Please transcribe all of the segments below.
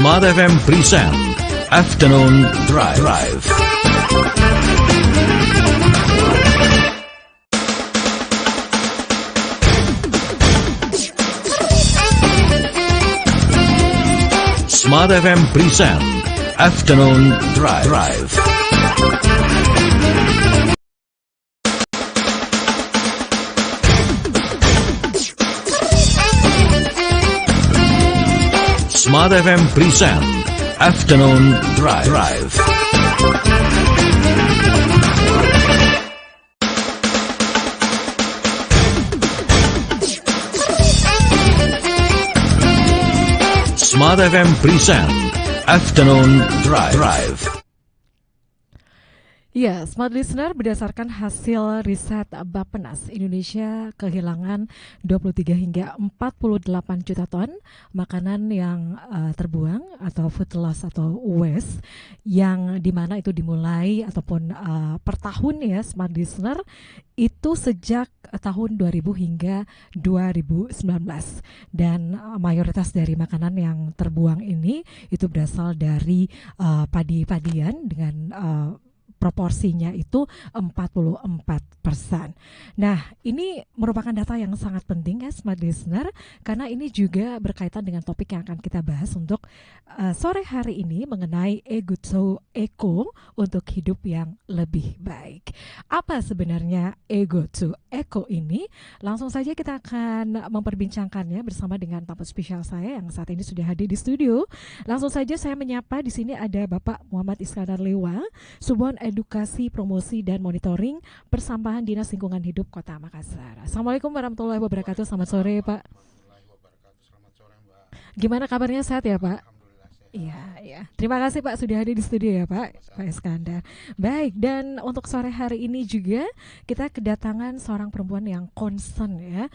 Smart FM present Afternoon Drive. Smart FM present Afternoon Drive. Smart FM present Afternoon Drive. Smart FM present Afternoon Drive. Ya, Smart Listener, berdasarkan hasil riset Bappenas, Indonesia kehilangan 23 hingga 48 juta ton makanan yang terbuang atau food loss atau waste, yang dimana itu dimulai ataupun per tahun ya Smart Listener, itu sejak tahun 2000 hingga 2019. Dan mayoritas dari makanan yang terbuang ini itu berasal dari padi-padian dengan proporsinya itu 44%. Nah, ini merupakan data yang sangat penting ya Smart Listener, karena ini juga berkaitan dengan topik yang akan kita bahas untuk sore hari ini mengenai Ego to Eco untuk hidup yang lebih baik. Apa sebenarnya Ego to Eco ini? Langsung saja kita akan memperbincangkannya bersama dengan tamu spesial saya yang saat ini sudah hadir di studio. Langsung saja saya menyapa, di sini ada Bapak Muhammad Iskandar Lewa, Subon Edukasi, Promosi, dan Monitoring Persampahan Dinas Lingkungan Hidup Kota Makassar. Assalamualaikum warahmatullahi wabarakatuh. Selamat sore, Pak. Selamat sore, Mbak. Gimana kabarnya, sehat ya, Pak? Alhamdulillah sehat. Iya. Terima kasih Pak sudah hadir di studio ya Pak Iskandar. Baik, dan untuk sore hari ini juga kita kedatangan seorang perempuan yang concern ya.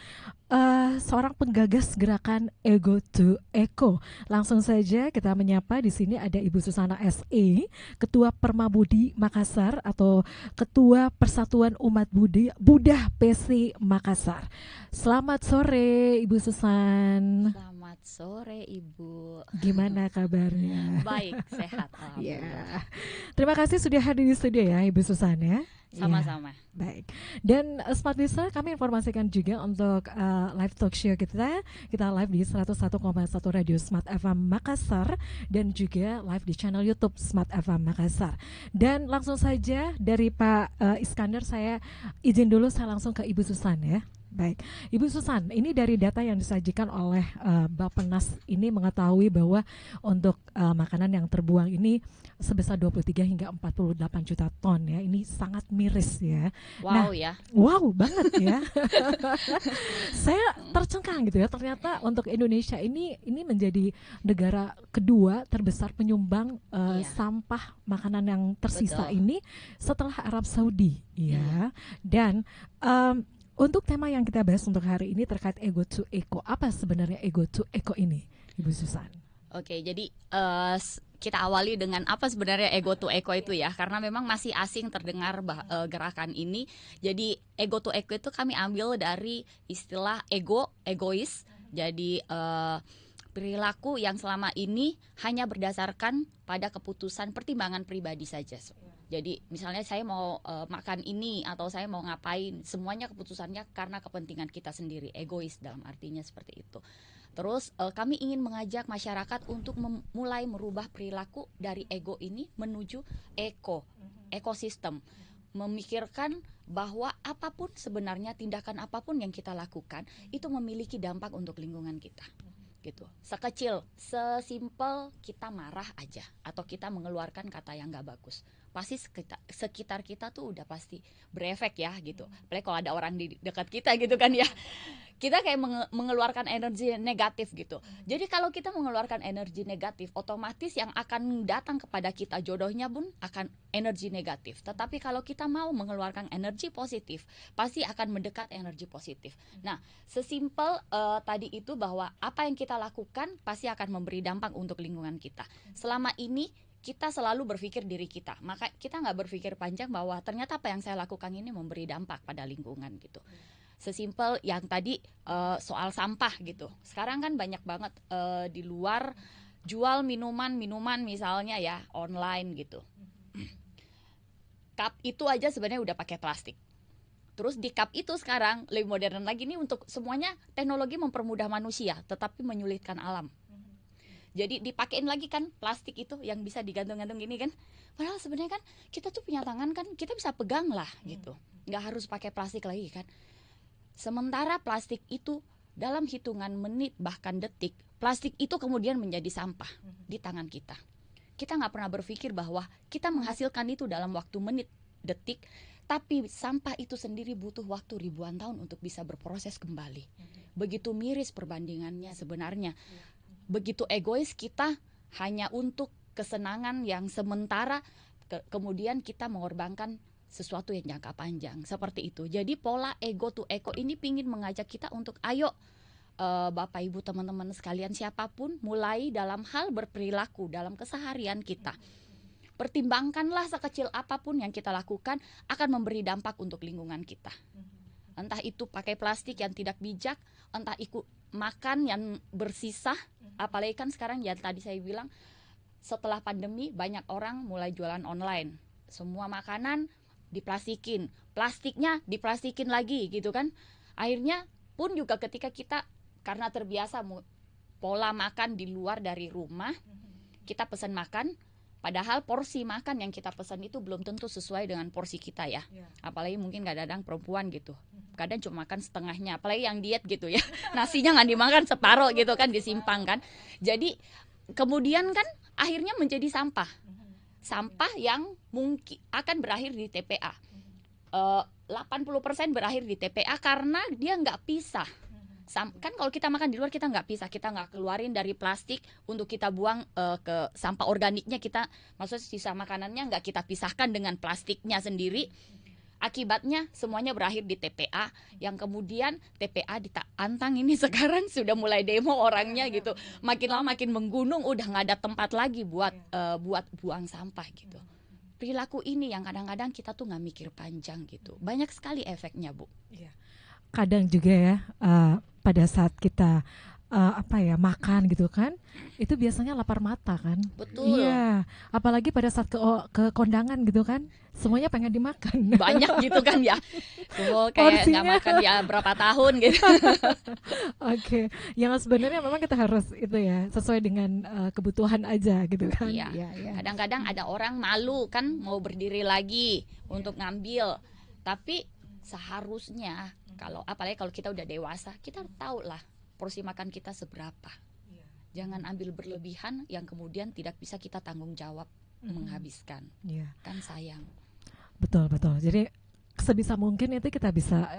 Seorang penggagas gerakan Ego to Eco. Langsung saja kita menyapa, di sini ada Ibu Susana SE, Ketua Permabudi Makassar atau Ketua Persatuan Umat Buddha PC Makassar. Selamat sore Ibu Susan. Selamat sore Ibu. Gimana kabarnya? Baik, sehat. Alhamdulillah. Terima kasih sudah hadir di studio ya Ibu Susan ya. Sama-sama. Ya, baik. Dan Smart Listener, kami informasikan juga untuk live talk show kita. Kita live di 101,1 Radio Smart FM Makassar dan juga live di channel YouTube Smart FM Makassar. Dan langsung saja dari Pak Iskandar, saya izin dulu saya langsung ke Ibu Susan ya. Baik, Ibu Susan, ini dari data yang disajikan oleh Bappenas ini mengetahui bahwa untuk makanan yang terbuang ini sebesar 23 hingga 48 juta ton ya. Ini sangat miris ya. Wow, nah, ya. Wow banget ya. Saya tercengkang gitu ya. Ternyata untuk Indonesia ini menjadi negara kedua terbesar penyumbang sampah makanan yang tersisa. Betul. Ini setelah Arab Saudi ya. Dan untuk tema yang kita bahas untuk hari ini terkait Ego to Eco. Apa sebenarnya Ego to Eco ini, Ibu Susan? Oke, jadi kita awali dengan apa sebenarnya Ego to Eco itu ya, karena memang masih asing terdengar gerakan ini. Jadi Ego to Eco itu kami ambil dari istilah egois. Jadi perilaku yang selama ini hanya berdasarkan pada keputusan pertimbangan pribadi saja. Jadi misalnya saya mau makan ini atau saya mau ngapain, semuanya keputusannya karena kepentingan kita sendiri, egois dalam artinya seperti itu. Terus kami ingin mengajak masyarakat untuk mulai merubah perilaku dari ego ini menuju ekosistem. Memikirkan bahwa apapun sebenarnya, tindakan apapun yang kita lakukan itu memiliki dampak untuk lingkungan kita. Gitu. Sesimpel kita marah aja atau kita mengeluarkan kata yang gak bagus, pasti sekitar kita tuh udah pasti berefek ya gitu. Apalagi kalau ada orang di dekat kita gitu kan ya, kita kayak mengeluarkan energi negatif gitu. Jadi kalau kita mengeluarkan energi negatif, otomatis yang akan datang kepada kita jodohnya pun akan energi negatif. Tetapi kalau kita mau mengeluarkan energi positif, pasti akan mendekat energi positif. Nah, sesimpel tadi itu bahwa apa yang kita lakukan pasti akan memberi dampak untuk lingkungan kita. Selama ini kita selalu berpikir diri kita, maka kita nggak berpikir panjang bahwa ternyata apa yang saya lakukan ini memberi dampak pada lingkungan gitu. Sesimpel yang tadi soal sampah gitu. Sekarang kan banyak banget di luar jual minuman misalnya ya online gitu. Cup itu aja sebenarnya udah pakai plastik. Terus di cup itu sekarang lebih modern lagi nih, untuk semuanya teknologi mempermudah manusia tetapi menyulitkan alam. Jadi dipakein lagi kan plastik itu yang bisa digantung-gantung gini kan. Padahal sebenarnya kan kita tuh punya tangan kan, kita bisa pegang lah gitu. Nggak harus pakai plastik lagi kan. Sementara plastik itu dalam hitungan menit bahkan detik, plastik itu kemudian menjadi sampah di tangan kita. Kita nggak pernah berpikir bahwa kita menghasilkan itu dalam waktu menit, detik, tapi sampah itu sendiri butuh waktu ribuan tahun untuk bisa berproses kembali. Begitu miris perbandingannya sebenarnya. Begitu egois kita hanya untuk kesenangan yang sementara, kemudian kita mengorbankan sesuatu yang jangka panjang, seperti itu. Jadi pola ego to eco ini pingin mengajak kita untuk ayo Bapak Ibu teman-teman sekalian, siapapun, mulai dalam hal berperilaku dalam keseharian kita. Pertimbangkanlah sekecil apapun yang kita lakukan akan memberi dampak untuk lingkungan kita. Entah itu pakai plastik yang tidak bijak, entah ikut makan yang bersisa, apalagi kan sekarang yang tadi saya bilang setelah pandemi banyak orang mulai jualan online. Semua makanan diplastikin, plastiknya diplastikin lagi gitu kan. Akhirnya pun juga ketika kita karena terbiasa pola makan di luar dari rumah, kita pesan makan, padahal porsi makan yang kita pesan itu belum tentu sesuai dengan porsi kita ya. Apalagi mungkin kadang-kadang perempuan gitu, kadang cuma makan setengahnya, apalagi yang diet gitu ya, nasinya nggak dimakan separuh gitu kan, disimpang kan. Jadi kemudian kan akhirnya menjadi sampah yang mungkin akan berakhir di TPA. 80% berakhir di TPA karena dia nggak pisah. Kan kalau kita makan di luar kita nggak pisah, kita nggak keluarin dari plastik untuk kita buang ke sampah organiknya, kita maksudnya sisa makanannya nggak kita pisahkan dengan plastiknya sendiri. Akibatnya semuanya berakhir di TPA, yang kemudian TPA di Antang ini sekarang sudah mulai demo orangnya gitu, makin lama makin menggunung, udah nggak ada tempat lagi buat buang sampah gitu. Perilaku ini yang kadang-kadang kita tuh nggak mikir panjang gitu, banyak sekali efeknya Bu. Kadang juga ya pada saat kita makan gitu kan, itu biasanya lapar mata kan. Betul. Iya, apalagi pada saat ke kondangan gitu kan, semuanya pengen dimakan. Banyak gitu kan ya. Kayak nggak makan ya berapa tahun gitu. Oke, yang sebenarnya memang kita harus itu ya, sesuai dengan kebutuhan aja gitu kan. Iya. Kadang-kadang ada orang malu kan mau berdiri lagi untuk ngambil. Tapi seharusnya apalagi kalau kita udah dewasa, kita tahu lah porsi makan kita seberapa. Jangan ambil berlebihan yang kemudian tidak bisa kita tanggung jawab menghabiskan. Kan sayang. Betul. Jadi sebisa mungkin itu kita bisa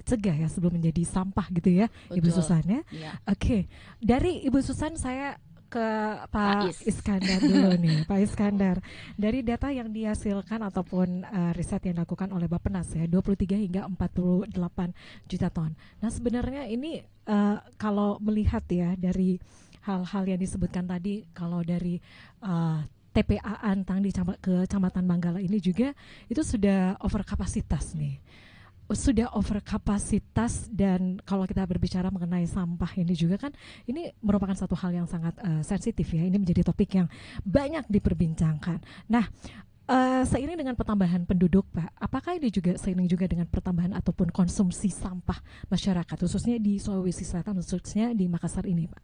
cegah ya sebelum menjadi sampah gitu ya. Betul. Ibu Susan ya. Oke. Dari Ibu Susan saya ke Pak Iskandar dulu nih, Pak Iskandar. Dari data yang dihasilkan ataupun riset yang dilakukan oleh Bappenas ya, 23 hingga 48 juta ton. Nah sebenarnya ini kalau melihat ya dari hal-hal yang disebutkan tadi, kalau dari TPA Antang di Kecamatan Manggala ini juga itu sudah over kapasitas nih. Sudah over kapasitas, dan kalau kita berbicara mengenai sampah ini juga kan ini merupakan satu hal yang sangat sensitif ya. Ini menjadi topik yang banyak diperbincangkan. Nah, seiring dengan pertambahan penduduk Pak, apakah ini juga seiring juga dengan pertambahan ataupun konsumsi sampah masyarakat khususnya di Sulawesi Selatan, khususnya di Makassar ini Pak?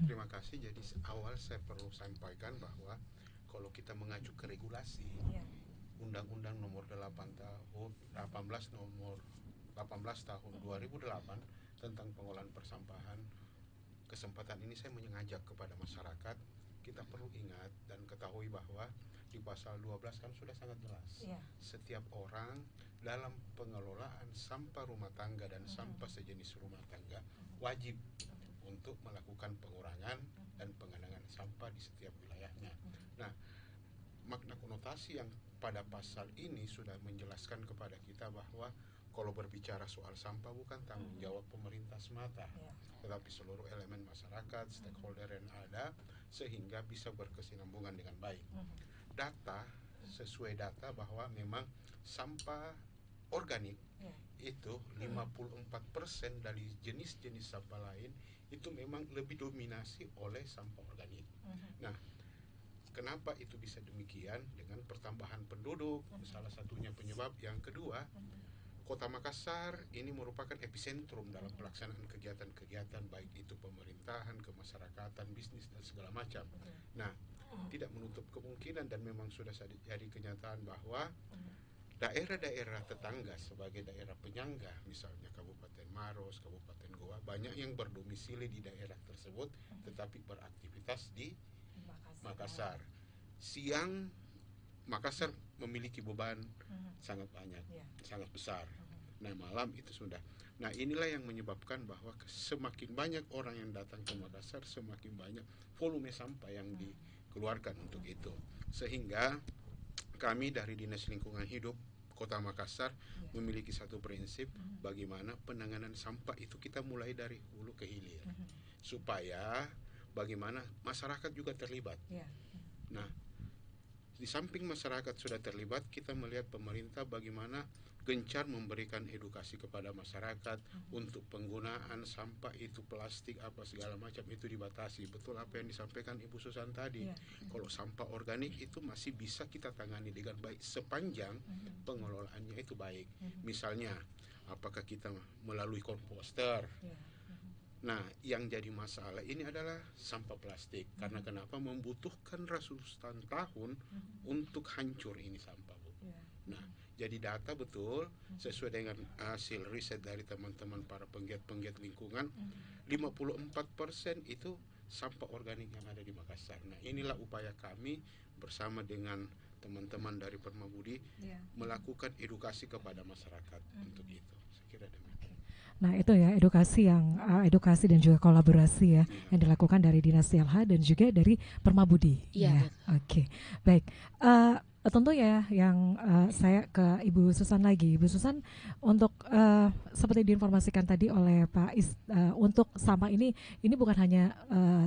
Terima kasih. Jadi awal saya perlu sampaikan bahwa kalau kita mengacu ke regulasi Undang-Undang nomor 18 tahun 2008 tentang pengolahan persampahan, kesempatan ini saya mengajak kepada masyarakat, kita perlu ingat dan ketahui bahwa di pasal 12 kan sudah sangat jelas. Setiap orang dalam pengelolaan sampah rumah tangga dan sampah sejenis rumah tangga wajib untuk melakukan pengurangan dan pengenangan sampah di setiap wilayahnya. Nah, makna konotasi yang pada pasal ini sudah menjelaskan kepada kita bahwa kalau berbicara soal sampah bukan tanggung jawab pemerintah semata, tetapi seluruh elemen masyarakat, stakeholder yang ada, sehingga bisa berkesinambungan dengan baik. Sesuai data bahwa memang sampah organik itu 54% dari jenis-jenis sampah lain itu memang lebih dominasi oleh sampah organik. Nah, kenapa itu bisa demikian? Dengan pertambahan penduduk, salah satunya penyebab. Yang kedua, Kota Makassar ini merupakan epicentrum dalam pelaksanaan kegiatan-kegiatan baik itu pemerintahan, kemasyarakatan, bisnis dan segala macam. Nah, tidak menutup kemungkinan dan memang sudah jadi kenyataan bahwa daerah-daerah tetangga sebagai daerah penyangga, misalnya Kabupaten Maros, Kabupaten Goa, banyak yang berdomisili di daerah tersebut tetapi beraktivitas di Makassar. Siang Makassar memiliki beban sangat banyak, sangat besar. Nah, malam itu sudah. Nah, inilah yang menyebabkan bahwa semakin banyak orang yang datang ke Makassar, semakin banyak volume sampah yang dikeluarkan untuk itu. Sehingga kami dari Dinas Lingkungan Hidup Kota Makassar memiliki satu prinsip bagaimana penanganan sampah itu kita mulai dari hulu ke hilir. Supaya bagaimana masyarakat juga terlibat. Nah, di samping masyarakat sudah terlibat, kita melihat pemerintah bagaimana gencar memberikan edukasi kepada masyarakat untuk penggunaan sampah itu plastik apa segala macam itu dibatasi. Betul apa yang disampaikan Ibu Susan tadi. Kalau sampah organik itu masih bisa kita tangani dengan baik sepanjang pengelolaannya itu baik. Misalnya, apakah kita melalui komposter. Nah, yang jadi masalah ini adalah sampah plastik. Karena kenapa? Membutuhkan ratusan tahun untuk hancur ini sampah, Bu. Nah, jadi data betul sesuai dengan hasil riset dari teman-teman para penggiat-penggiat lingkungan, 54% itu sampah organik yang ada di Makassar. Nah, inilah upaya kami bersama dengan teman-teman dari Permabudi melakukan edukasi kepada masyarakat untuk itu. Saya kira demikian. Nah, itu ya edukasi dan juga kolaborasi ya yang dilakukan dari Dinas CLH dan juga dari Permabudi. Iya. Oke. Baik. Tentu ya yang saya ke Ibu Susan lagi. Ibu Susan, untuk seperti diinformasikan tadi oleh Pak untuk sampah ini bukan hanya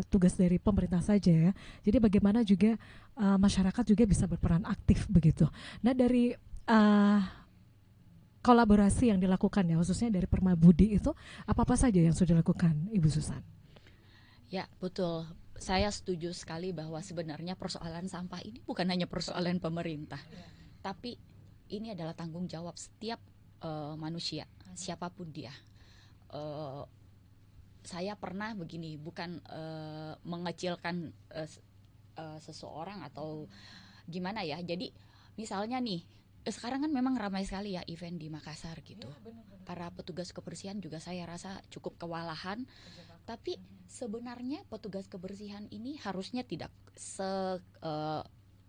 tugas dari pemerintah saja ya. Jadi bagaimana juga masyarakat juga bisa berperan aktif begitu. Nah, dari kolaborasi yang dilakukan ya khususnya dari Permabudi itu apa saja yang sudah dilakukan Ibu Susan? Ya, betul. Saya setuju sekali bahwa sebenarnya persoalan sampah ini bukan hanya persoalan pemerintah, tapi ini adalah tanggung jawab setiap manusia, siapapun dia. Saya pernah begini, bukan mengecilkan seseorang atau gimana ya. Jadi misalnya nih, sekarang kan memang ramai sekali ya event di Makassar gitu. Para petugas kebersihan juga saya rasa cukup kewalahan. Tapi sebenarnya petugas kebersihan ini harusnya tidak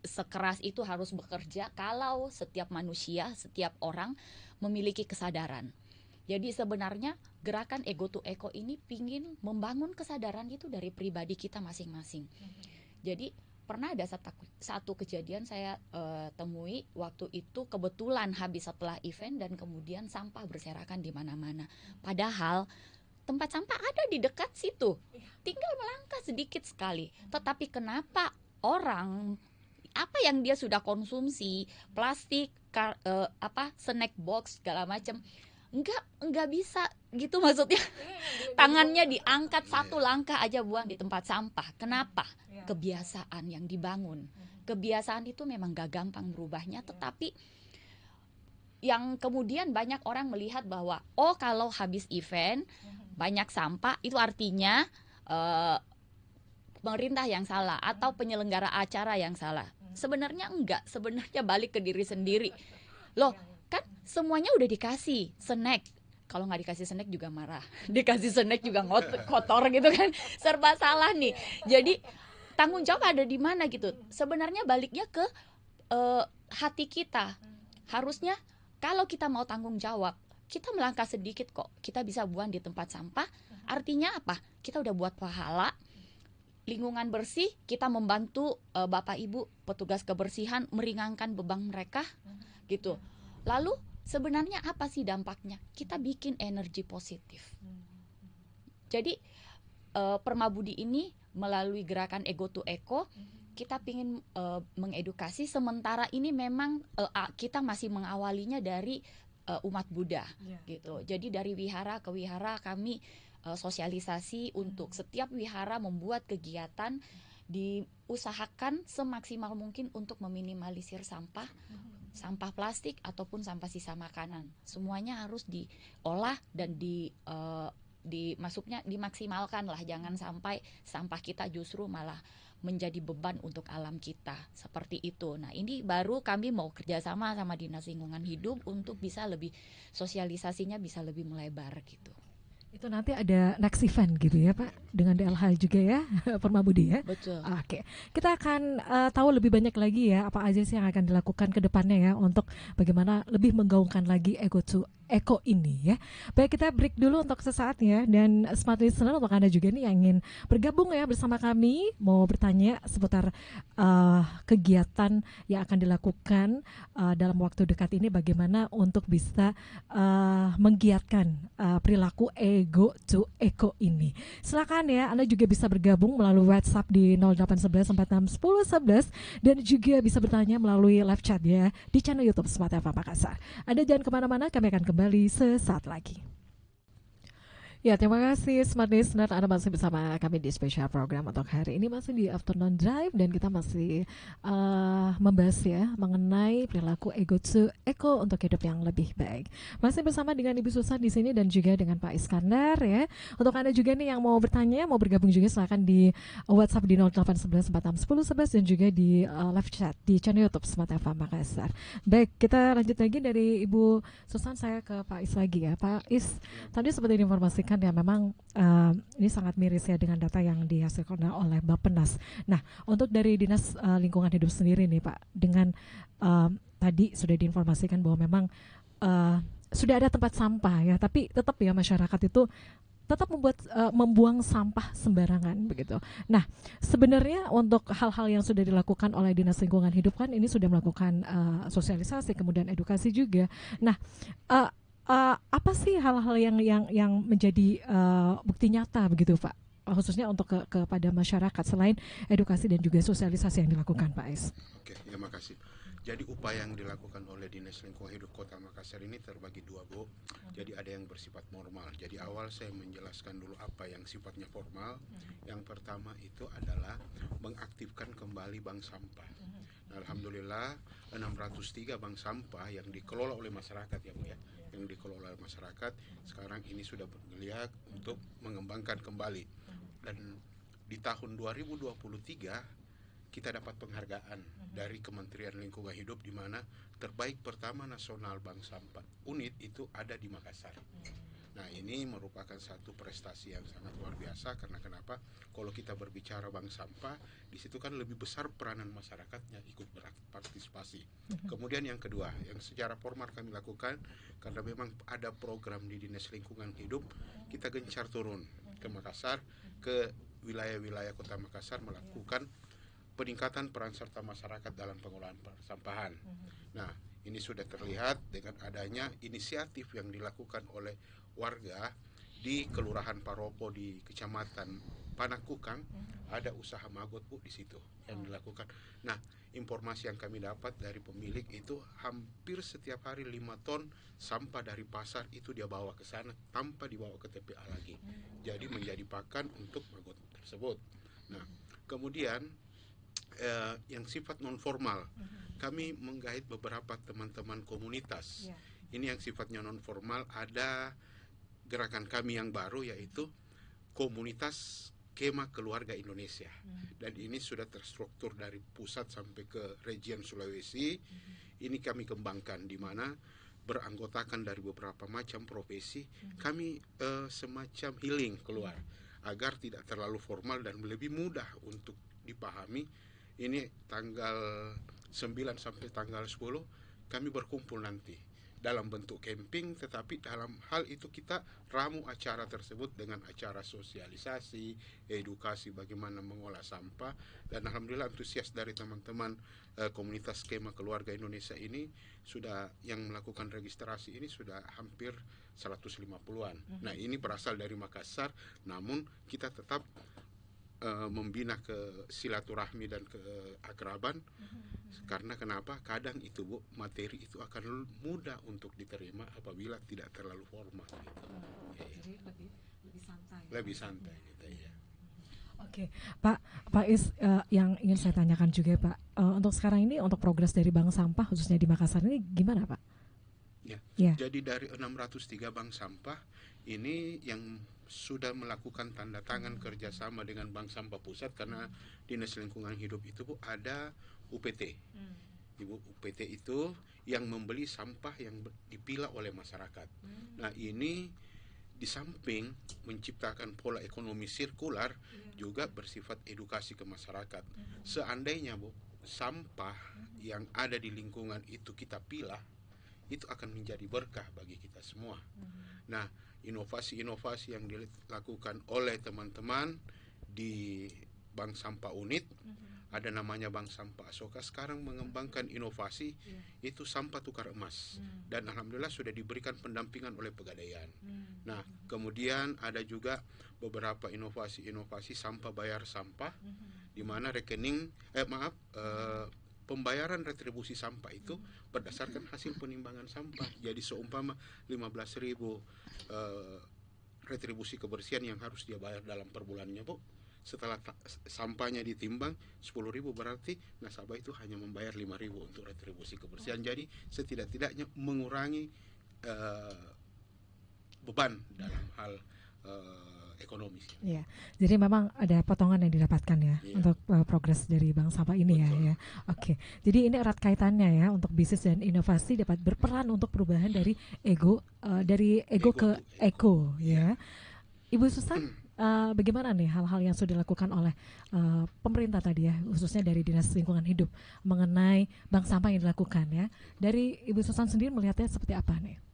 sekeras itu harus bekerja kalau setiap manusia, setiap orang memiliki kesadaran. Jadi sebenarnya gerakan Ego to Eco ini pingin membangun kesadaran itu dari pribadi kita masing-masing. Jadi pernah ada satu kejadian saya temui waktu itu kebetulan habis setelah event dan kemudian sampah berserakan di mana-mana. Padahal tempat sampah ada di dekat situ, tinggal melangkah sedikit sekali. Tetapi kenapa orang apa yang dia sudah konsumsi plastik, snack box segala macam nggak bisa gitu maksudnya. Tangannya diangkat satu langkah aja buang di tempat sampah. Kenapa? Kebiasaan yang dibangun. Kebiasaan itu memang gak gampang berubahnya, tetapi yang kemudian banyak orang melihat bahwa kalau habis event banyak sampah itu artinya pemerintah yang salah atau penyelenggara acara yang salah. Sebenarnya enggak, sebenarnya balik ke diri sendiri. Loh, kan semuanya udah dikasih snack. Kalau nggak dikasih snack juga marah, dikasih snack juga kotor gitu kan, serba salah nih. Jadi tanggung jawab ada di mana gitu. Sebenarnya baliknya ke hati kita. Harusnya kalau kita mau tanggung jawab, kita melangkah sedikit kok. Kita bisa buang di tempat sampah. Artinya apa? Kita udah buat pahala. Lingkungan bersih, kita membantu Bapak Ibu petugas kebersihan meringankan beban mereka gitu. Lalu sebenarnya apa sih dampaknya? Kita bikin energi positif. Jadi Permabudi ini melalui gerakan Ego to Eco, kita ingin mengedukasi. Sementara ini memang kita masih mengawalinya dari umat Buddha Ya, gitu. Jadi dari wihara ke wihara kami sosialisasi untuk setiap wihara membuat kegiatan, diusahakan semaksimal mungkin untuk meminimalisir sampah plastik ataupun sampah sisa makanan. Semuanya harus diolah dan dimaksimalkan lah, jangan sampai sampah kita justru malah menjadi beban untuk alam kita seperti itu. Nah, ini baru kami mau kerjasama sama Dinas Lingkungan Hidup untuk bisa lebih sosialisasinya bisa lebih melebar gitu. Itu nanti ada next event gitu ya Pak, dengan DLH juga ya, Permabudi ya. Betul. Oke, kita akan tahu lebih banyak lagi ya apa aja sih yang akan dilakukan ke depannya ya untuk bagaimana lebih menggaungkan lagi Ego to Eco ini ya. Baik, kita break dulu untuk sesaat ya, dan smart listener untuk Anda juga nih yang ingin bergabung ya bersama kami, mau bertanya seputar kegiatan yang akan dilakukan dalam waktu dekat ini, bagaimana untuk bisa menggiatkan perilaku Ego to Eco ini. Silakan ya, Anda juga bisa bergabung melalui WhatsApp di 0811 46 10 11 dan juga bisa bertanya melalui live chat ya di channel YouTube Smart FM Makassar. Anda jangan kemana-mana, kami akan kembali sesaat lagi. Ya, terima kasih Smart Listener, Anda masih bersama kami di special program untuk hari ini, masih di Afternoon Drive, dan kita masih membahas ya mengenai perilaku Ego to Eco untuk hidup yang lebih baik. Masih bersama dengan Ibu Susan di sini dan juga dengan Pak Iskandar ya. Untuk Anda juga nih yang mau bertanya, mau bergabung juga, silakan di WhatsApp di 0811 46 10 11 dan juga di live chat di channel YouTube Smart FM Makassar. Baik, kita lanjut lagi dari Ibu Susan, saya ke Pak Is lagi ya. Pak Is, tadi seperti diinformasikan ya, memang ini sangat miris ya dengan data yang dihasilkan oleh Bappenas. Nah, untuk dari Dinas Lingkungan Hidup sendiri nih Pak, dengan tadi sudah diinformasikan bahwa memang sudah ada tempat sampah ya, tapi tetap ya masyarakat itu tetap membuang sampah sembarangan begitu. Nah, sebenarnya untuk hal-hal yang sudah dilakukan oleh Dinas Lingkungan Hidup kan ini sudah melakukan sosialisasi, kemudian edukasi juga. Nah, apa sih hal-hal yang menjadi bukti nyata begitu Pak, khususnya untuk kepada masyarakat selain edukasi dan juga sosialisasi yang dilakukan Pak Is? Oke, terima kasih. Jadi upaya yang dilakukan oleh Dinas Lingkungan Hidup Kota Makassar ini terbagi dua, Bu. Jadi ada yang bersifat formal. Jadi awal saya menjelaskan dulu apa yang sifatnya formal. Yang pertama itu adalah mengaktifkan kembali bank sampah. Nah, alhamdulillah 603 bank sampah yang dikelola oleh masyarakat ya, Bu ya. Yang dikelola oleh masyarakat sekarang ini sudah bergeliat untuk mengembangkan kembali. Dan di tahun 2023 kita dapat penghargaan dari Kementerian Lingkungan Hidup di mana terbaik pertama nasional bank sampah unit itu ada di Makassar. Nah, ini merupakan satu prestasi yang sangat luar biasa, karena kenapa? Kalau kita berbicara bank sampah, di situ kan lebih besar peranan masyarakatnya ikut berpartisipasi. Kemudian yang kedua, yang secara formal kami lakukan, karena memang ada program di Dinas Lingkungan Hidup, kita gencar turun ke Makassar, ke wilayah-wilayah Kota Makassar, melakukan peningkatan peran serta masyarakat dalam pengelolaan persampahan. Nah, ini sudah terlihat dengan adanya inisiatif yang dilakukan oleh warga di Kelurahan Paropo di Kecamatan Panakukang. Ada usaha magot, Bu, di situ yang dilakukan. Nah, informasi yang kami dapat dari pemilik itu hampir setiap hari 5 ton sampah dari pasar itu dia bawa ke sana tanpa dibawa ke TPA lagi. Jadi menjadi pakan untuk magot tersebut. Nah, kemudian yang sifat non formal, kami menggait beberapa teman-teman komunitas. Ini yang sifatnya non formal, ada gerakan kami yang baru yaitu komunitas Kema Keluarga Indonesia. Dan ini sudah terstruktur dari pusat sampai ke region Sulawesi. Ini kami kembangkan di mana beranggotakan dari beberapa macam profesi. Kami semacam healing keluar agar tidak terlalu formal dan lebih mudah untuk dipahami. Ini tanggal 9 sampai tanggal 10 kami berkumpul nanti dalam bentuk camping, tetapi dalam hal itu kita ramu acara tersebut dengan acara sosialisasi, edukasi bagaimana mengolah sampah. Dan alhamdulillah antusias dari teman-teman komunitas Skema Keluarga Indonesia ini sudah, yang melakukan registrasi ini sudah hampir 150-an. Nah, ini berasal dari Makassar, namun kita tetap membina ke silaturahmi dan keakraban. Karena kenapa? Kadang itu Bu, materi itu akan mudah untuk diterima apabila tidak terlalu formal gitu. Jadi lebih santai. Lebih santai gitu ya. Oke, Pak Is, yang ingin saya tanyakan juga Pak, untuk sekarang ini untuk progres dari bank sampah khususnya di Makassar ini gimana Pak? Ya. Ya. Jadi dari 603 bank sampah ini yang sudah melakukan tanda tangan kerjasama dengan Bank Sampah Pusat, karena Dinas Lingkungan Hidup itu Bu ada UPT. Ibu UPT itu yang membeli sampah yang dipilah oleh masyarakat. Nah ini di samping menciptakan pola ekonomi sirkular juga bersifat edukasi ke masyarakat. Seandainya Bu sampah yang ada di lingkungan itu kita pilah, itu akan menjadi berkah bagi kita semua. Nah, inovasi-inovasi yang dilakukan oleh teman-teman di Bank Sampah Unit, ada namanya Bank Sampah Asoka, sekarang mengembangkan inovasi itu sampah tukar emas. Dan alhamdulillah sudah diberikan pendampingan oleh Pegadaian. Nah, kemudian ada juga beberapa inovasi-inovasi sampah bayar sampah, di mana pembayaran retribusi sampah itu berdasarkan hasil penimbangan sampah. Jadi seumpama 15.000 retribusi kebersihan yang harus dia bayar dalam per bulannya Bu, setelah sampahnya ditimbang 10.000, berarti nasabah itu hanya membayar 5.000 untuk retribusi kebersihan. Jadi setidak-tidaknya mengurangi beban dalam hal ekonomis. Iya, jadi memang ada potongan yang didapatkan ya untuk progres dari bank sampah ini. Betul. ya. Oke, jadi ini erat kaitannya ya, untuk bisnis dan inovasi dapat berperan untuk perubahan dari ego ke eko ya. Ibu Susan, bagaimana nih hal-hal yang sudah dilakukan oleh pemerintah tadi ya, khususnya dari Dinas Lingkungan Hidup mengenai bank sampah yang dilakukan ya. Dari Ibu Susan sendiri melihatnya seperti apa nih?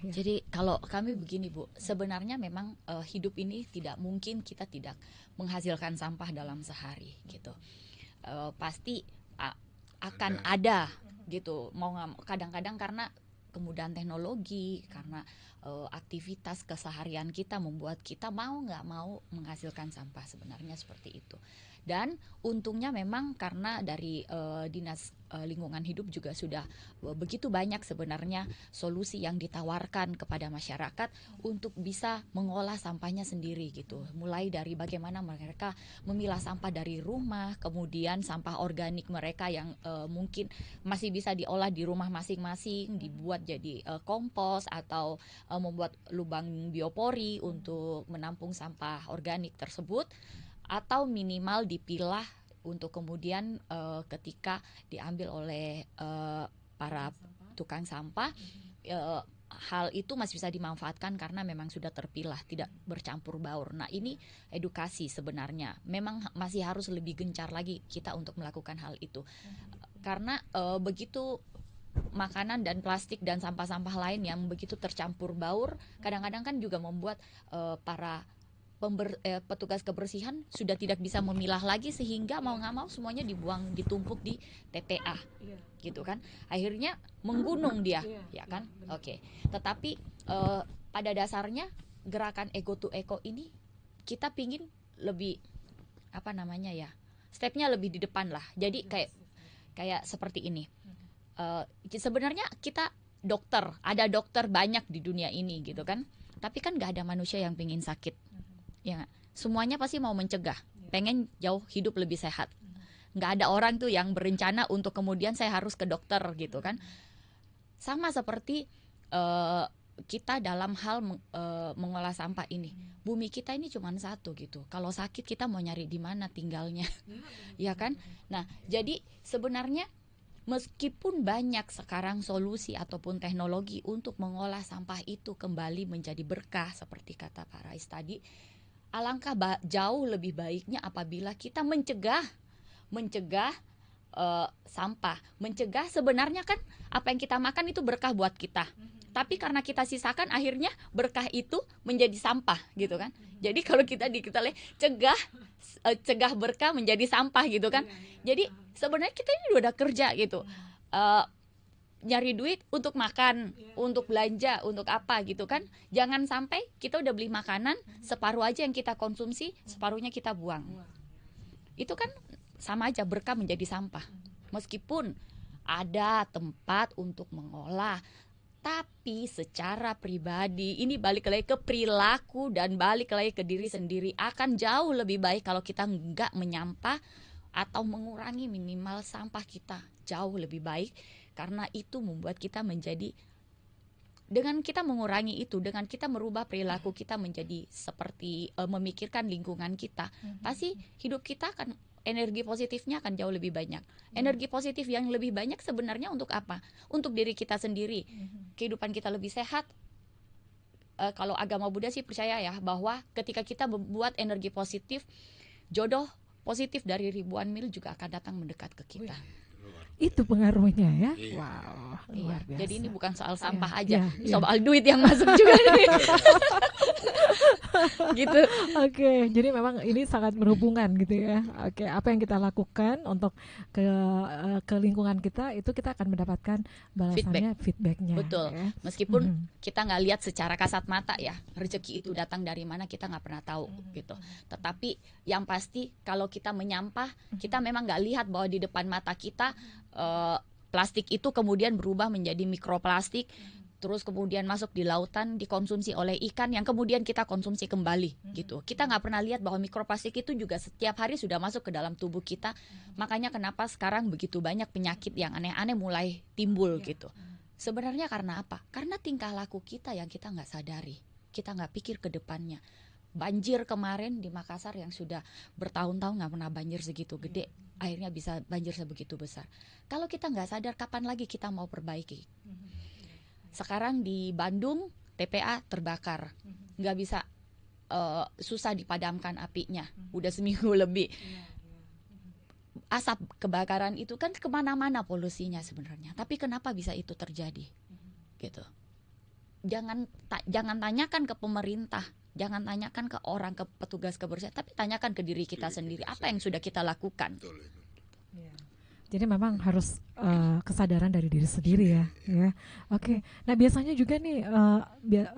Jadi kalau kami begini Bu, sebenarnya memang hidup ini tidak mungkin kita tidak menghasilkan sampah dalam sehari gitu. Pasti akan ada gitu. Mau kadang-kadang karena kemudahan teknologi, karena aktivitas keseharian kita membuat kita mau nggak mau menghasilkan sampah, sebenarnya seperti itu. Dan untungnya memang karena dari Dinas Lingkungan Hidup juga sudah begitu banyak sebenarnya solusi yang ditawarkan kepada masyarakat untuk bisa mengolah sampahnya sendiri gitu. Mulai dari bagaimana mereka memilah sampah dari rumah, kemudian sampah organik mereka yang mungkin masih bisa diolah di rumah masing-masing, dibuat jadi kompos atau membuat lubang biopori untuk menampung sampah organik tersebut, atau minimal dipilah untuk kemudian ketika diambil oleh para tukang sampah, hal itu masih bisa dimanfaatkan karena memang sudah terpilah, tidak bercampur baur. Nah ini edukasi sebenarnya, memang masih harus lebih gencar lagi kita untuk melakukan hal itu, karena begitu makanan dan plastik dan sampah-sampah lain yang begitu tercampur baur, kadang-kadang kan juga membuat para petugas kebersihan sudah tidak bisa memilah lagi, sehingga mau nggak mau semuanya dibuang, ditumpuk di TPA gitu kan, akhirnya menggunung dia ya kan. Oke. Tetapi pada dasarnya gerakan ego to eco ini kita pingin lebih stepnya lebih di depan lah. Jadi kayak seperti ini, sebenarnya kita ada dokter banyak di dunia ini gitu kan, tapi kan nggak ada manusia yang pingin sakit. Ya, semuanya pasti mau mencegah, pengen jauh hidup lebih sehat. Nggak ada orang tuh yang berencana untuk kemudian saya harus ke dokter gitu kan. Sama seperti kita dalam hal mengolah sampah ini. Bumi kita ini cuma satu gitu. Kalau sakit kita mau nyari di mana tinggalnya, ya kan? Nah, jadi sebenarnya meskipun banyak sekarang solusi ataupun teknologi untuk mengolah sampah itu kembali menjadi berkah seperti kata Pak Rais tadi, alangkah jauh lebih baiknya apabila kita mencegah sampah. Mencegah sebenarnya kan apa yang kita makan itu berkah buat kita. Tapi karena kita sisakan, akhirnya berkah itu menjadi sampah gitu kan. Jadi kalau kita cegah berkah menjadi sampah gitu kan. Jadi sebenarnya kita ini udah kerja gitu. nyari duit untuk makan, untuk belanja, untuk apa gitu kan. Jangan sampai kita udah beli makanan, separuh aja yang kita konsumsi, separuhnya kita buang. Itu kan sama aja, berkah menjadi sampah. Meskipun ada tempat untuk mengolah, tapi secara pribadi ini balik lagi ke perilaku dan balik lagi ke diri sendiri. Akan jauh lebih baik kalau kita nggak menyampah atau mengurangi minimal sampah kita, jauh lebih baik. Karena itu membuat kita menjadi, dengan kita mengurangi itu, dengan kita merubah perilaku kita menjadi seperti memikirkan lingkungan kita, pasti hidup kita akan, energi positifnya akan jauh lebih banyak. Energi positif yang lebih banyak sebenarnya untuk apa? Untuk diri kita sendiri, kehidupan kita lebih sehat. Kalau agama Buddha sih percaya ya, bahwa ketika kita membuat energi positif, jodoh positif dari ribuan mil juga akan datang mendekat ke kita. Itu pengaruhnya ya. Iya. Wow, Iya. luar biasa. Jadi ini bukan soal sampah Iya, aja, iya. soal duit yang masuk juga nih. Gitu. Oke, jadi memang ini sangat berhubungan gitu ya. Oke, apa yang kita lakukan untuk ke lingkungan kita, itu kita akan mendapatkan balasannya, feedbacknya. Betul. Ya. Meskipun kita nggak lihat secara kasat mata ya, rezeki itu datang dari mana kita nggak pernah tahu gitu. Tetapi yang pasti kalau kita menyampah, kita memang nggak lihat bahwa di depan mata kita plastik itu kemudian berubah menjadi mikroplastik, terus kemudian masuk di lautan, dikonsumsi oleh ikan yang kemudian kita konsumsi kembali gitu. Kita nggak pernah lihat bahwa mikroplastik itu juga setiap hari sudah masuk ke dalam tubuh kita. Makanya kenapa sekarang begitu banyak penyakit yang aneh-aneh mulai timbul gitu. Sebenarnya karena apa? Karena tingkah laku kita yang kita nggak sadari, kita nggak pikir ke depannya. Banjir kemarin di Makassar yang sudah bertahun-tahun nggak pernah banjir segitu gede, akhirnya bisa banjir sebegitu besar. Kalau kita nggak sadar, kapan lagi kita mau perbaiki? Sekarang di Bandung TPA terbakar, nggak bisa, susah dipadamkan apinya, udah seminggu lebih. Asap kebakaran itu kan kemana-mana polusinya sebenarnya, tapi kenapa bisa itu terjadi? Gitu. Jangan tanyakan ke pemerintah, jangan tanyakan ke orang, ke petugas kebersihan, tapi tanyakan ke diri kita sendiri, apa yang sudah kita lakukan. Betul itu. Jadi memang harus kesadaran dari diri sendiri ya. Oke. Nah biasanya juga nih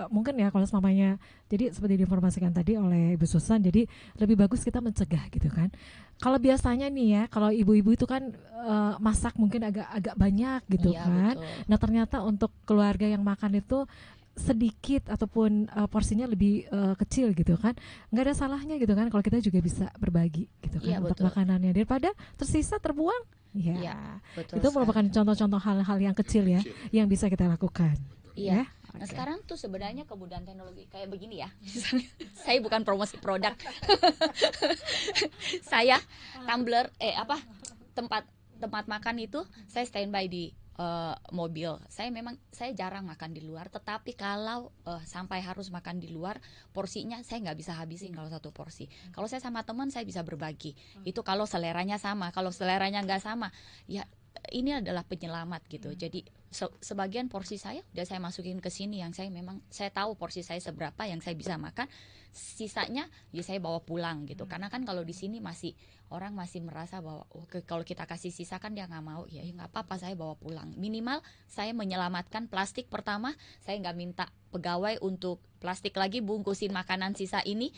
mungkin ya kalau semuanya, jadi seperti diinformasikan tadi oleh Ibu Susan, jadi lebih bagus kita mencegah gitu kan. Kalau biasanya nih ya, kalau ibu-ibu itu kan masak mungkin agak banyak gitu Iya, kan. betul. Nah ternyata untuk keluarga yang makan itu sedikit ataupun porsinya lebih kecil gitu kan, nggak ada salahnya gitu kan kalau kita juga bisa berbagi gitu kan Iya, untuk betul. makanannya, daripada tersisa terbuang. Ya, Iya, betul itu sekali. merupakan contoh-contoh hal-hal yang kecil ya yang bisa kita lakukan. Iya. Ya, Nah oke. sekarang tuh sebenarnya kemudahan teknologi kayak begini ya. Misalnya, saya bukan promosi produk. Saya tumbler tempat makan itu saya standby di mobil. Saya jarang makan di luar, tetapi kalau sampai harus makan di luar, porsinya saya nggak bisa habisin kalau satu porsi. Kalau saya sama teman saya bisa berbagi. Itu kalau seleranya sama. Kalau seleranya nggak sama, ya ini adalah penyelamat gitu. Jadi sebagian porsi saya udah saya masukin ke sini, yang saya tahu porsi saya seberapa yang saya bisa makan. Sisanya ya saya bawa pulang gitu. Karena kan kalau di sini orang masih merasa bahwa kalau kita kasih sisa kan dia nggak mau. Ya nggak apa-apa, saya bawa pulang. Minimal saya menyelamatkan plastik. Pertama, saya nggak minta pegawai untuk plastik lagi bungkusin makanan sisa ini.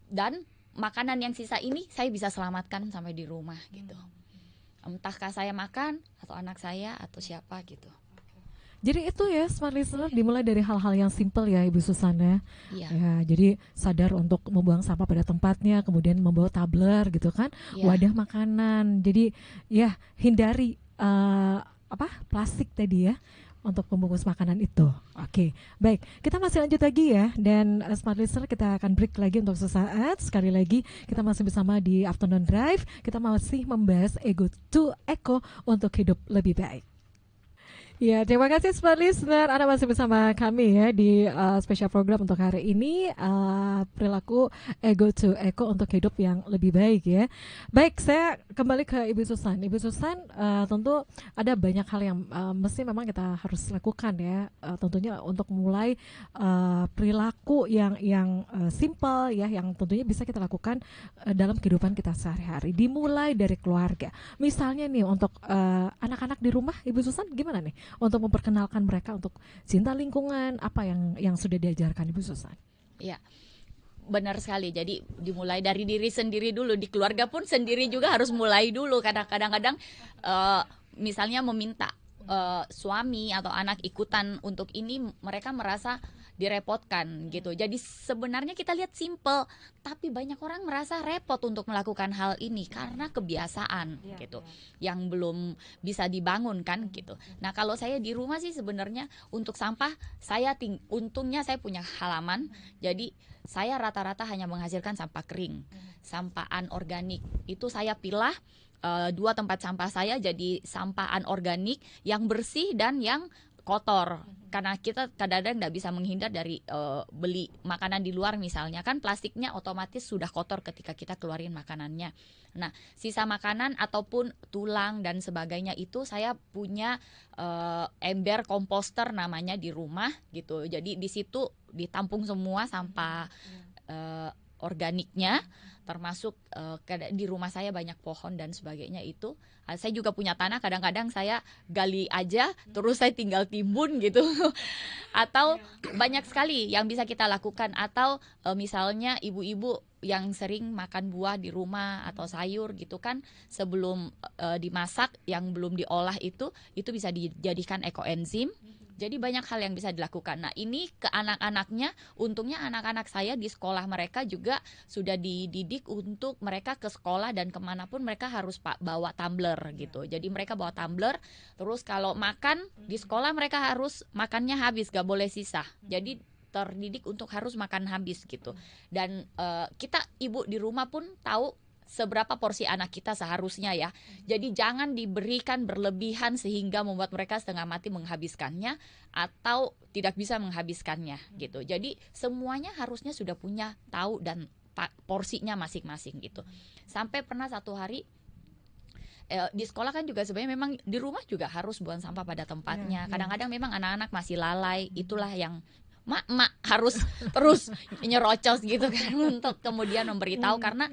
Dan makanan yang sisa ini saya bisa selamatkan sampai di rumah gitu. Entahkah saya makan atau anak saya atau siapa gitu. Jadi itu ya smart listener, dimulai dari hal-hal yang simple ya Ibu Susana. Iya. Ya, jadi sadar untuk membuang sampah pada tempatnya, kemudian membawa tumbler gitu kan, Iya. wadah makanan. Jadi ya hindari plastik tadi ya untuk pembungkus makanan itu. Oke, baik. Kita masih lanjut lagi ya, dan smart listener kita akan break lagi untuk sesaat. Sekali lagi kita masih bersama di Afternoon Drive. Kita masih membahas Ego to Eco untuk hidup lebih baik. Ya, terima kasih Smart Listener. Anda masih bersama kami ya di spesial program untuk hari ini, perilaku ego to eco untuk hidup yang lebih baik ya. Baik, saya kembali ke Ibu Susan. Ibu Susan, tentu ada banyak hal yang mesti memang kita harus lakukan ya. Tentunya untuk mulai perilaku yang simple ya, yang tentunya bisa kita lakukan dalam kehidupan kita sehari-hari. Dimulai dari keluarga. Misalnya nih untuk anak-anak di rumah, Ibu Susan gimana nih untuk memperkenalkan mereka untuk cinta lingkungan, apa yang sudah diajarkan Ibu Susan? Ya, benar sekali. Jadi dimulai dari diri sendiri dulu. Di keluarga pun sendiri juga harus mulai dulu. Kadang-kadang misalnya meminta suami atau anak ikutan untuk ini, mereka merasa direpotkan gitu. Jadi sebenarnya kita lihat simple, tapi banyak orang merasa repot untuk melakukan hal ini karena kebiasaan gitu, yang belum bisa dibangun kan gitu. Nah kalau saya di rumah sih sebenarnya untuk sampah saya untungnya saya punya halaman, jadi saya rata-rata hanya menghasilkan sampah kering, sampah anorganik itu saya pilah. Dua tempat sampah saya jadi sampah anorganik yang bersih dan yang kotor, karena kita kadang-kadang nggak bisa menghindar dari beli makanan di luar misalnya kan, plastiknya otomatis sudah kotor ketika kita keluarin makanannya. Nah sisa makanan ataupun tulang dan sebagainya itu saya punya ember komposter namanya di rumah gitu, jadi di situ ditampung semua sampah organiknya, termasuk di rumah saya banyak pohon dan sebagainya itu. Saya juga punya tanah, kadang-kadang saya gali aja terus saya tinggal timbun gitu. Atau banyak sekali yang bisa kita lakukan. Atau misalnya ibu-ibu yang sering makan buah di rumah atau sayur gitu kan, sebelum dimasak yang belum diolah itu bisa dijadikan ekoenzim. Jadi banyak hal yang bisa dilakukan. Nah ini ke anak-anaknya, untungnya anak-anak saya di sekolah mereka juga sudah dididik untuk mereka ke sekolah dan kemanapun mereka harus bawa tumbler gitu. Jadi mereka bawa tumbler, terus kalau makan di sekolah mereka harus makannya habis, gak boleh sisa. Jadi terdidik untuk harus makan habis gitu. Dan kita ibu di rumah pun tahu seberapa porsi anak kita seharusnya ya. Jadi jangan diberikan berlebihan sehingga membuat mereka setengah mati menghabiskannya atau tidak bisa menghabiskannya gitu. Jadi semuanya harusnya sudah punya tahu dan porsinya masing-masing gitu. Sampai pernah satu hari di sekolah kan juga sebenarnya memang di rumah juga harus buang sampah pada tempatnya. Kadang-kadang memang anak-anak masih lalai, itulah yang mak harus terus nyerocos gitu kan untuk kemudian memberitahu. Karena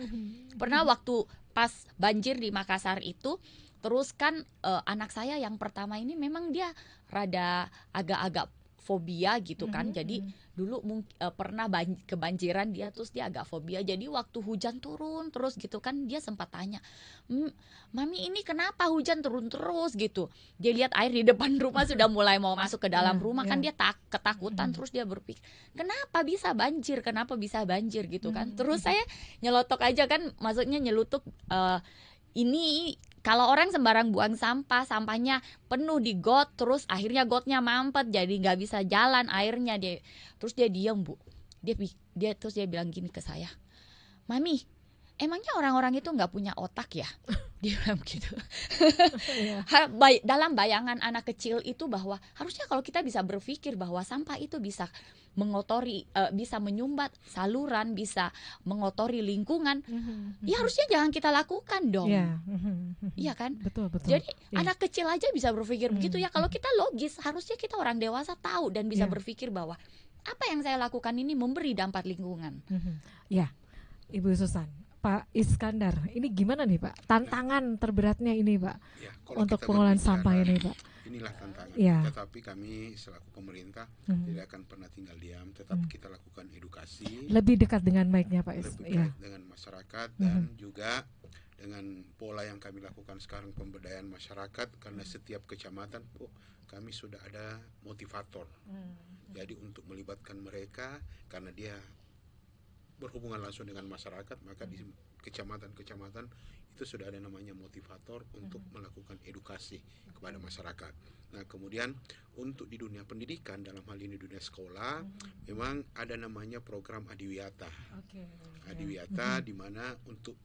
pernah waktu pas banjir di Makassar itu, terus kan anak saya yang pertama ini memang dia rada agak-agak fobia gitu kan. Jadi dulu pernah kebanjiran dia, terus dia agak fobia. Jadi waktu hujan turun terus gitu kan, dia sempat tanya, Mami ini kenapa hujan turun terus gitu. Dia lihat air di depan rumah sudah mulai mau masuk ke dalam rumah kan, dia ketakutan. Terus dia berpikir kenapa bisa banjir gitu kan. Terus saya nyelotok aja kan, maksudnya nyelutuk, ini kalau orang sembarang buang sampahnya penuh di got, terus akhirnya gotnya mampet jadi nggak bisa jalan airnya. Terus dia diam Bu, dia terus dia bilang gini ke saya, Mami, emangnya orang-orang itu nggak punya otak ya? Dia bilang gitu. Dalam bayangan anak kecil itu bahwa harusnya kalau kita bisa berpikir bahwa sampah itu bisa mengotori, bisa menyumbat saluran, bisa mengotori lingkungan, ya harusnya jangan kita lakukan dong. Iya kan? Betul. Jadi anak kecil aja bisa berpikir begitu ya. Kalau kita logis, harusnya kita orang dewasa tahu dan bisa berpikir bahwa apa yang saya lakukan ini memberi dampak lingkungan. Ya, Ibu Susan, Pak Iskandar, ini gimana nih Pak? Tantangan terberatnya ini Pak Ya, untuk pengelolaan sampah ini Pak. Inilah tantangan. Ya. Tetapi kami selaku pemerintah tidak akan pernah tinggal diam. Tetapi kita lakukan edukasi. Lebih dekat dengan mic-nya Pak Is. Lebih dekat dengan masyarakat dan juga dengan pola yang kami lakukan sekarang, pemberdayaan masyarakat. Karena setiap kecamatan kami sudah ada motivator. Jadi untuk melibatkan mereka, karena dia berhubungan langsung dengan masyarakat, maka di kecamatan-kecamatan itu sudah ada namanya motivator untuk melakukan edukasi kepada masyarakat. Nah kemudian untuk di dunia pendidikan, dalam hal ini dunia sekolah, memang ada namanya program Adiwiyata. Adiwiyata di mana untuk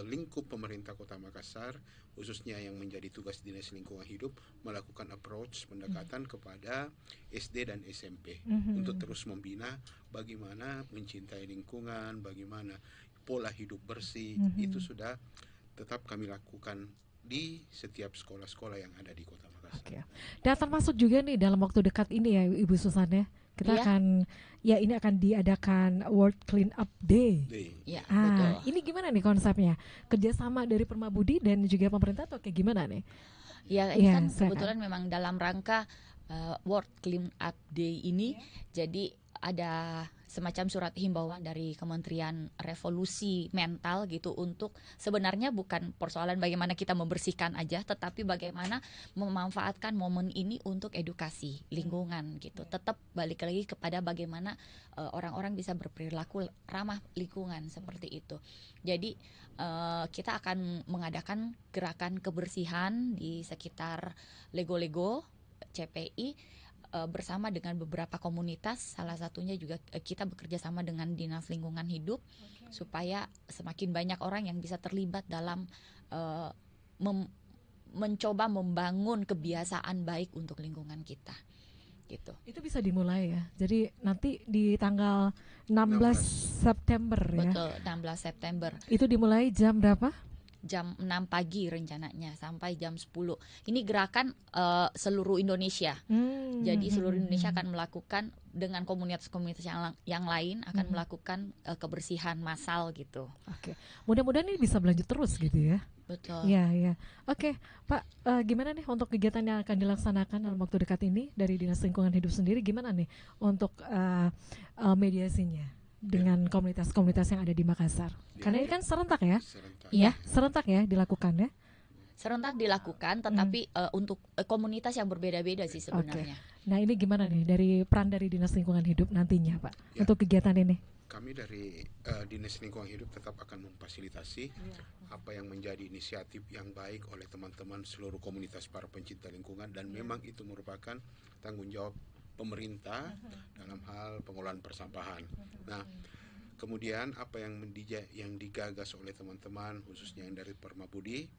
lingkup pemerintah Kota Makassar, khususnya yang menjadi tugas Dinas Lingkungan Hidup, melakukan approach pendekatan kepada SD dan SMP untuk terus membina bagaimana mencintai lingkungan, bagaimana pola hidup bersih. Itu sudah tetap kami lakukan di setiap sekolah-sekolah yang ada di Kota Makassar. Oke. Dan termasuk juga nih dalam waktu dekat ini ya Ibu Susan ya, kita ini akan diadakan World Clean Up Day. Ya, Ah, ini gimana nih konsepnya? Kerjasama dari Permabudi dan juga pemerintah atau kayak gimana nih? Ya, ini Ya, kan silakan. kebetulan memang dalam rangka World Clean Up Day ini, jadi ada semacam surat himbauan dari Kementerian Revolusi Mental gitu, untuk sebenarnya bukan persoalan bagaimana kita membersihkan aja, tetapi bagaimana memanfaatkan momen ini untuk edukasi lingkungan gitu. Tetap balik lagi kepada bagaimana orang-orang bisa berperilaku ramah lingkungan seperti itu. Jadi kita akan mengadakan gerakan kebersihan di sekitar Lego-Lego CPI bersama dengan beberapa komunitas. Salah satunya juga kita bekerja sama dengan Dinas Lingkungan Hidup, supaya semakin banyak orang yang bisa terlibat dalam mencoba membangun kebiasaan baik untuk lingkungan kita gitu. Itu bisa dimulai ya. Jadi nanti di tanggal 16 September ya. Betul, 16 September Itu dimulai jam berapa? jam 6 pagi rencananya sampai jam 10. Ini gerakan seluruh Indonesia. Jadi seluruh Indonesia akan melakukan dengan komunitas-komunitas yang lain akan melakukan kebersihan massal gitu. Oke. Mudah-mudahan ini bisa berlanjut terus gitu ya. Betul. Iya, iya. Oke, Pak, gimana nih untuk kegiatan yang akan dilaksanakan dalam waktu dekat ini dari Dinas Lingkungan Hidup sendiri, gimana nih untuk mediasinya dengan komunitas-komunitas yang ada di Makassar? Karena ini kan serentak ya? Iya, serentak ya dilakukan ya? Serentak dilakukan, tetapi untuk komunitas yang berbeda-beda sih sebenarnya. Nah, ini gimana nih dari peran dari Dinas Lingkungan Hidup nantinya, Pak, Ya. untuk kegiatan ini? Kami dari Dinas Lingkungan Hidup tetap akan memfasilitasi apa yang menjadi inisiatif yang baik oleh teman-teman seluruh komunitas para pencinta lingkungan, dan memang itu merupakan tanggung jawab pemerintah dalam hal pengelolaan persampahan. Nah, kemudian apa yang digagas oleh teman-teman khususnya yang dari Permabudi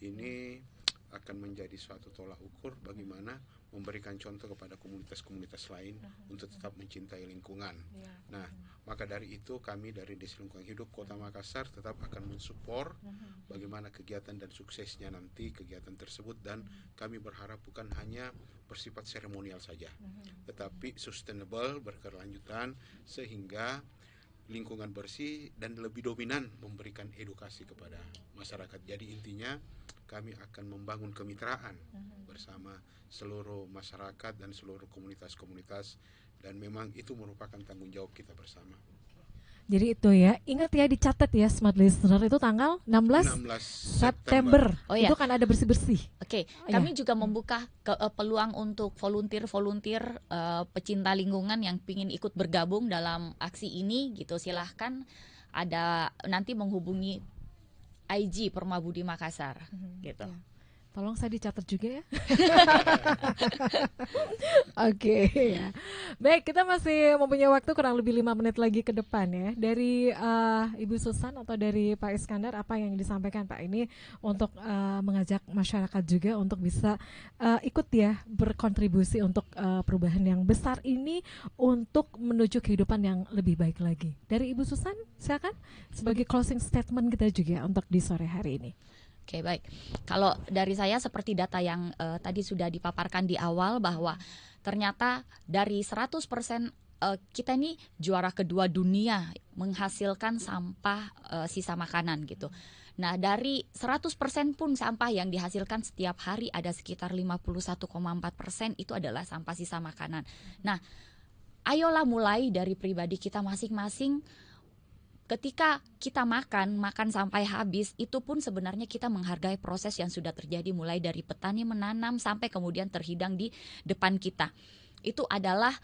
ini akan menjadi suatu tolak ukur bagaimana memberikan contoh kepada komunitas-komunitas lain untuk tetap mencintai lingkungan. Nah, maka dari itu kami dari Dinas Lingkungan Hidup Kota Makassar tetap akan mensupport bagaimana kegiatan dan suksesnya nanti kegiatan tersebut, dan kami berharap bukan hanya bersifat seremonial saja, tetapi sustainable, berkelanjutan, sehingga lingkungan bersih dan lebih dominan memberikan edukasi kepada masyarakat. Jadi intinya kami akan membangun kemitraan bersama seluruh masyarakat dan seluruh komunitas-komunitas, dan memang itu merupakan tanggung jawab kita bersama. Jadi itu ya, ingat ya, dicatat ya Smart Listener, itu tanggal 16 September. Oh ya. Itu kan ada bersih-bersih. Oke, Oh, kami juga membuka peluang untuk volunteer pecinta lingkungan yang ingin ikut bergabung dalam aksi ini gitu. Silahkan, ada nanti menghubungi IG Permabudi Makassar gitu. Ya. Tolong saya dicatat juga ya. Oke, ya. Baik, kita masih mempunyai waktu kurang lebih 5 menit lagi ke depan ya. Dari Ibu Susan atau dari Pak Iskandar, apa yang disampaikan Pak ini untuk mengajak masyarakat juga untuk bisa ikut ya berkontribusi untuk perubahan yang besar ini untuk menuju kehidupan yang lebih baik lagi. Dari Ibu Susan, silakan sebagai closing statement kita juga untuk di sore hari ini. Oke, baik. Kalau dari saya seperti data yang tadi sudah dipaparkan di awal, bahwa ternyata dari 100% kita ini juara kedua dunia menghasilkan sampah sisa makanan gitu. Nah, dari 100% pun sampah yang dihasilkan setiap hari ada sekitar 51,4% itu adalah sampah sisa makanan. Nah, ayolah mulai dari pribadi kita masing-masing. Ketika kita makan sampai habis, itu pun sebenarnya kita menghargai proses yang sudah terjadi, mulai dari petani menanam sampai kemudian terhidang di depan kita. Itu adalah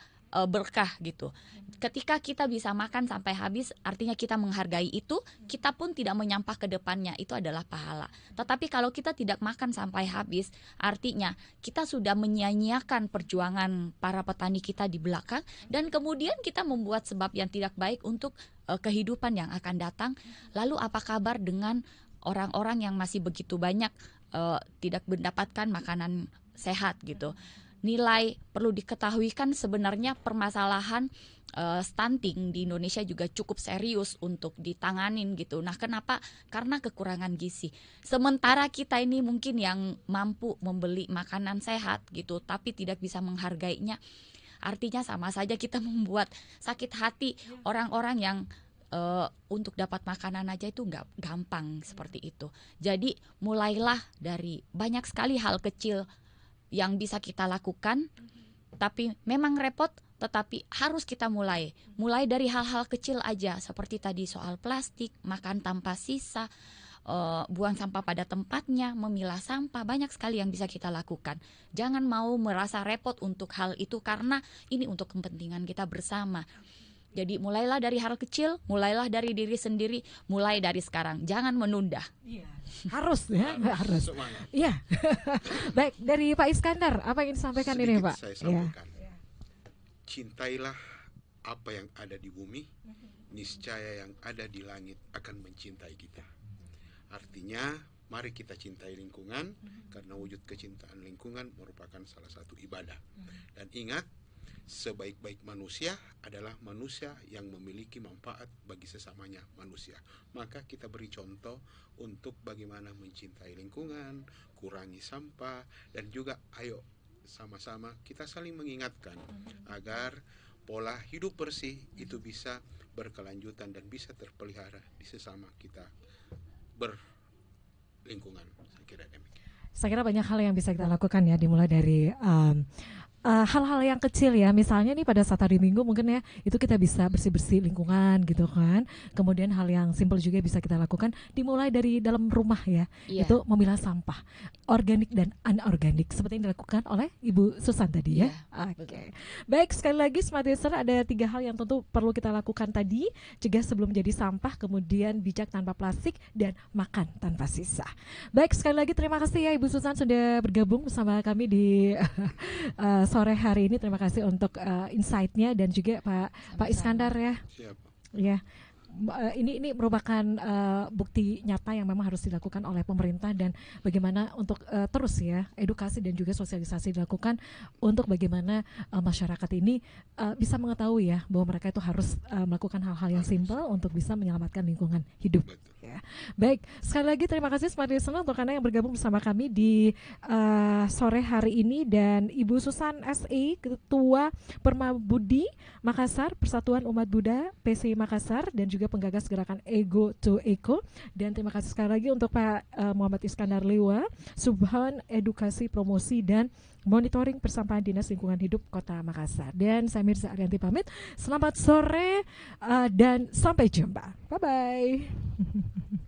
berkah gitu. Ketika kita bisa makan sampai habis, artinya kita menghargai itu, kita pun tidak menyampah ke depannya, itu adalah pahala. Tetapi kalau kita tidak makan sampai habis, artinya kita sudah menyia-nyiakan perjuangan para petani kita di belakang, dan kemudian kita membuat sebab yang tidak baik untuk kehidupan yang akan datang. Lalu apa kabar dengan orang-orang yang masih begitu banyak tidak mendapatkan makanan sehat gitu. Nilai perlu diketahui kan sebenarnya permasalahan stunting di Indonesia juga cukup serius untuk ditanganin gitu. Nah, kenapa? Karena kekurangan gizi. Sementara kita ini mungkin yang mampu membeli makanan sehat gitu, tapi tidak bisa menghargainya. Artinya sama saja kita membuat sakit hati orang-orang yang untuk dapat makanan aja itu nggak gampang seperti itu. Jadi mulailah dari banyak sekali hal kecil yang bisa kita lakukan, tapi memang repot, tetapi harus kita mulai dari hal-hal kecil aja, seperti tadi soal plastik, makan tanpa sisa, buang sampah pada tempatnya, memilah sampah, banyak sekali yang bisa kita lakukan. Jangan mau merasa repot untuk hal itu karena ini untuk kepentingan kita bersama. Jadi mulailah dari hal kecil, mulailah dari diri sendiri, mulai dari sekarang, jangan menunda. Iya. Harus ya, harus. Semangat. Iya. Baik, dari Pak Iskandar, apa yang disampaikan ini, Sedikit Pak? saya Iya. sampaikan. Cintailah apa yang ada di bumi, niscaya yang ada di langit akan mencintai kita. Artinya, mari kita cintai lingkungan, karena wujud kecintaan lingkungan merupakan salah satu ibadah. Dan ingat, sebaik-baik manusia adalah manusia yang memiliki manfaat bagi sesamanya manusia. Maka kita beri contoh untuk bagaimana mencintai lingkungan, kurangi sampah, dan juga ayo sama-sama kita saling mengingatkan agar pola hidup bersih itu bisa berkelanjutan dan bisa terpelihara di sesama kita berlingkungan. Saya kira demikian. Saya kira banyak hal yang bisa kita lakukan ya, dimulai dari hal-hal yang kecil ya, misalnya nih pada saat hari Minggu mungkin ya itu kita bisa bersih-bersih lingkungan gitu kan. Kemudian hal yang simpel juga bisa kita lakukan dimulai dari dalam rumah ya, itu memilah sampah organik dan anorganik seperti yang dilakukan oleh Ibu Susan tadi ya. Oke. Baik, sekali lagi Smart User, ada 3 hal yang tentu perlu kita lakukan tadi: cegah sebelum jadi sampah, kemudian bijak tanpa plastik, dan makan tanpa sisa. Baik, sekali lagi terima kasih ya Ibu Susan sudah bergabung bersama kami di sore hari ini. Terima kasih untuk insight-nya, dan juga Pak Iskandar ya. Siapa? Ya. Ini merupakan bukti nyata yang memang harus dilakukan oleh pemerintah, dan bagaimana untuk terus ya edukasi dan juga sosialisasi dilakukan untuk bagaimana masyarakat ini bisa mengetahui ya bahwa mereka itu harus melakukan hal-hal yang simpel untuk bisa menyelamatkan lingkungan hidup. Ya. Baik, sekali lagi terima kasih Smart Listener untuk Anda yang bergabung bersama kami di sore hari ini, dan Ibu Susan SE, Ketua Permabudi Makassar, Persatuan Umat Buddha PCI Makassar, dan juga penggagas gerakan Ego to Eco. Dan terima kasih sekali lagi untuk Pak Muhammad Iskandar Lewa, Subhan Edukasi Promosi dan Monitoring Persampahan Dinas Lingkungan Hidup Kota Makassar. Dan saya Mirza Arianti pamit. Selamat sore dan sampai jumpa. Bye-bye.